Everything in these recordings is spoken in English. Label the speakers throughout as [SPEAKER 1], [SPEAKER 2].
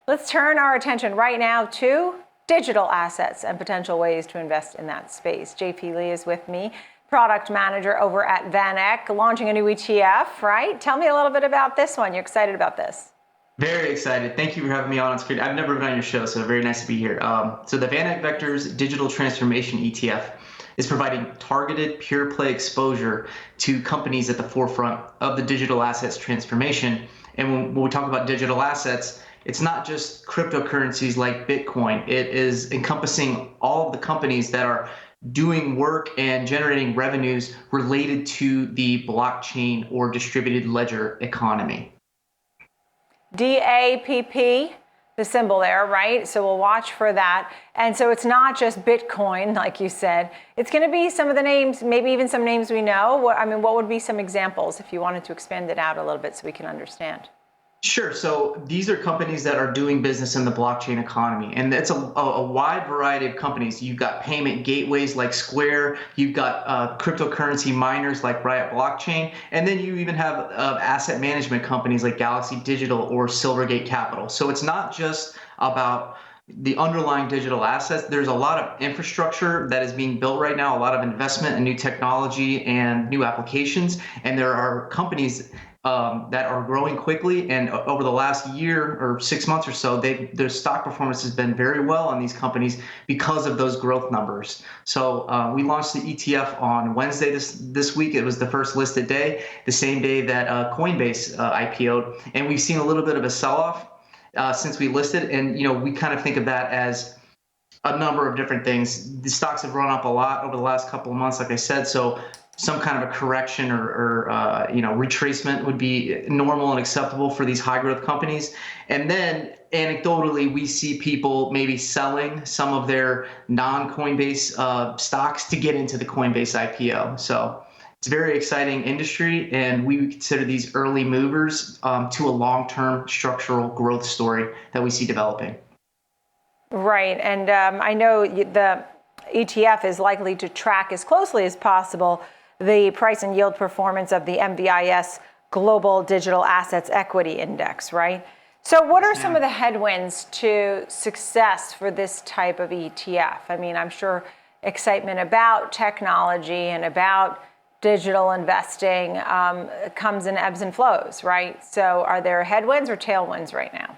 [SPEAKER 1] Let's turn our attention right now to digital assets and potential ways to invest in that space. JP Lee is with me, product manager over at Vaneck, launching a new ETF, right? Tell me a little bit about this one. You're excited about this?
[SPEAKER 2] Very excited. Thank you for having me on. It's great. I've never been on your show, so very nice to be here. So the Vaneck Vectors Digital Transformation ETF is providing targeted pure play exposure to companies at the forefront of the digital assets transformation. And when we talk about digital assets, it's not just cryptocurrencies like Bitcoin. It is encompassing all of the companies that are doing work and generating revenues related to the blockchain or distributed ledger economy.
[SPEAKER 1] DAPP, the symbol there, right? So we'll watch for that. And so it's not just Bitcoin, like you said. It's going to be some of the names, maybe even some names we know. What would be some examples if you wanted to expand it out a little bit so we can understand?
[SPEAKER 2] Sure. So these are companies that are doing business in the blockchain economy, and it's a wide variety of companies. You've got payment gateways like Square, you've got cryptocurrency miners like Riot Blockchain, and then you even have asset management companies like Galaxy Digital or Silvergate Capital. So it's not just about the underlying digital assets. There's a lot of infrastructure that is being built right now, a lot of investment in new technology and new applications, and there are companies that are growing quickly, and over the last year or 6 months or so, their stock performance has been very well on these companies because of those growth numbers. So we launched the ETF on Wednesday this week. It was the first listed day, the same day that Coinbase IPO'd, and we've seen a little bit of a sell-off since we listed, and we kind of think of that as a number of different things. The stocks have run up a lot over the last couple of months, like I said, so some kind of a correction or retracement would be normal and acceptable for these high growth companies. And then anecdotally, we see people maybe selling some of their non-Coinbase stocks to get into the Coinbase IPO. So it's a very exciting industry, and we consider these early movers to a long-term structural growth story that we see developing.
[SPEAKER 1] Right, and I know the ETF is likely to track as closely as possible the price and yield performance of the MVIS Global Digital Assets Equity Index, right? So what are some of the headwinds to success for this type of ETF? I mean, I'm sure excitement about technology and about digital investing comes in ebbs and flows, right? So are there headwinds or tailwinds right now?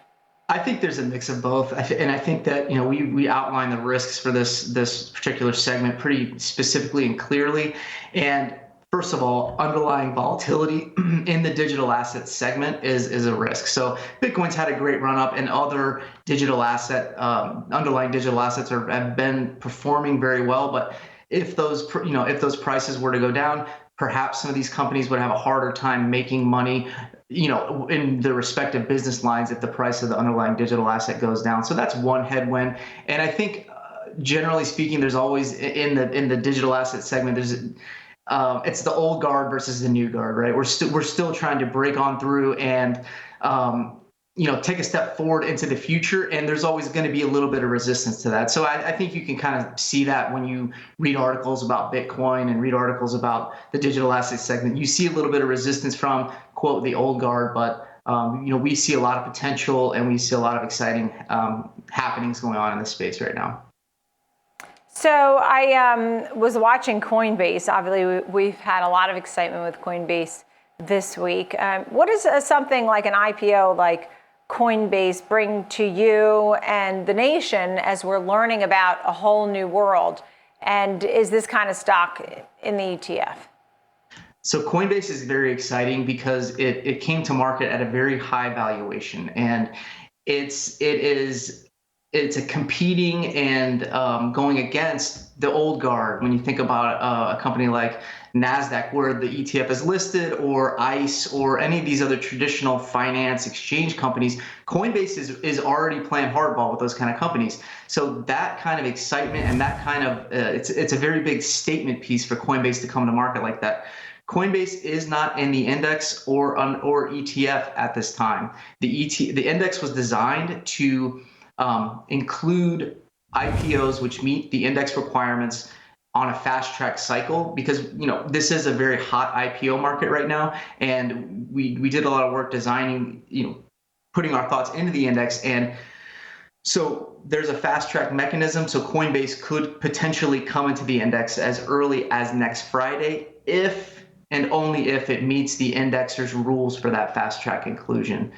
[SPEAKER 2] I think there's a mix of both, and I think that we outline the risks for this particular segment pretty specifically and clearly. And first of all, underlying volatility in the digital asset segment is a risk. So Bitcoin's had a great run up, and other digital underlying digital assets have been performing very well. But if those prices were to go down, perhaps some of these companies would have a harder time making money in the respective business lines if the price of the underlying digital asset goes down. So that's one headwind. And I think generally speaking, there's always in the digital asset segment, it's the old guard versus the new guard, right? We're still trying to break on through and take a step forward into the future, and there's always going to be a little bit of resistance to that. So I think you can kind of see that when you read articles about Bitcoin and read articles about the digital asset segment. You see a little bit of resistance from, quote, the old guard, but we see a lot of potential, and we see a lot of exciting happenings going on in this space right now.
[SPEAKER 1] So I was watching Coinbase. Obviously, we've had a lot of excitement with Coinbase this week. What does something like an IPO like Coinbase bring to you and the nation as we're learning about a whole new world? And is this kind of stock in the ETF?
[SPEAKER 2] So Coinbase is very exciting because it came to market at a very high valuation, and it's a competing and going against the old guard. When you think about a company like NASDAQ, where the ETF is listed, or ICE, or any of these other traditional finance exchange companies, Coinbase is already playing hardball with those kind of companies. So that kind of excitement and that kind of it's a very big statement piece for Coinbase to come to market like that. Coinbase is not in the index or ETF at this time. The index was designed to include IPOs which meet the index requirements on a fast track cycle, because this is a very hot IPO market right now, and we did a lot of work designing, putting our thoughts into the index, and So there's a fast track mechanism. So Coinbase could potentially come into the index as early as next Friday if and only if it meets the indexer's rules for that fast track inclusion.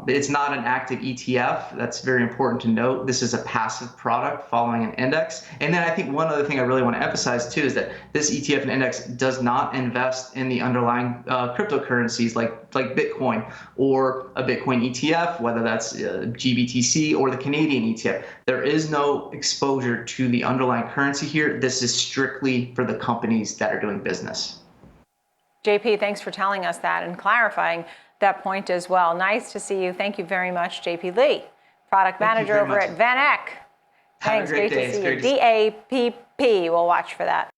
[SPEAKER 2] It's not an active ETF. That's very important to note. This is a passive product following an index. And then I think one other thing I really want to emphasize too is that this ETF and index does not invest in the underlying cryptocurrencies like Bitcoin or a Bitcoin ETF, whether that's GBTC or the Canadian ETF. There is no exposure to the underlying currency here. This is strictly for the companies that are doing business.
[SPEAKER 1] JP, thanks for telling us that and clarifying that point as well. Nice to see you. Thank you very much, JP Lee, product manager over at Vaneck. Thanks. Great to see you. DAPP. We'll watch for that.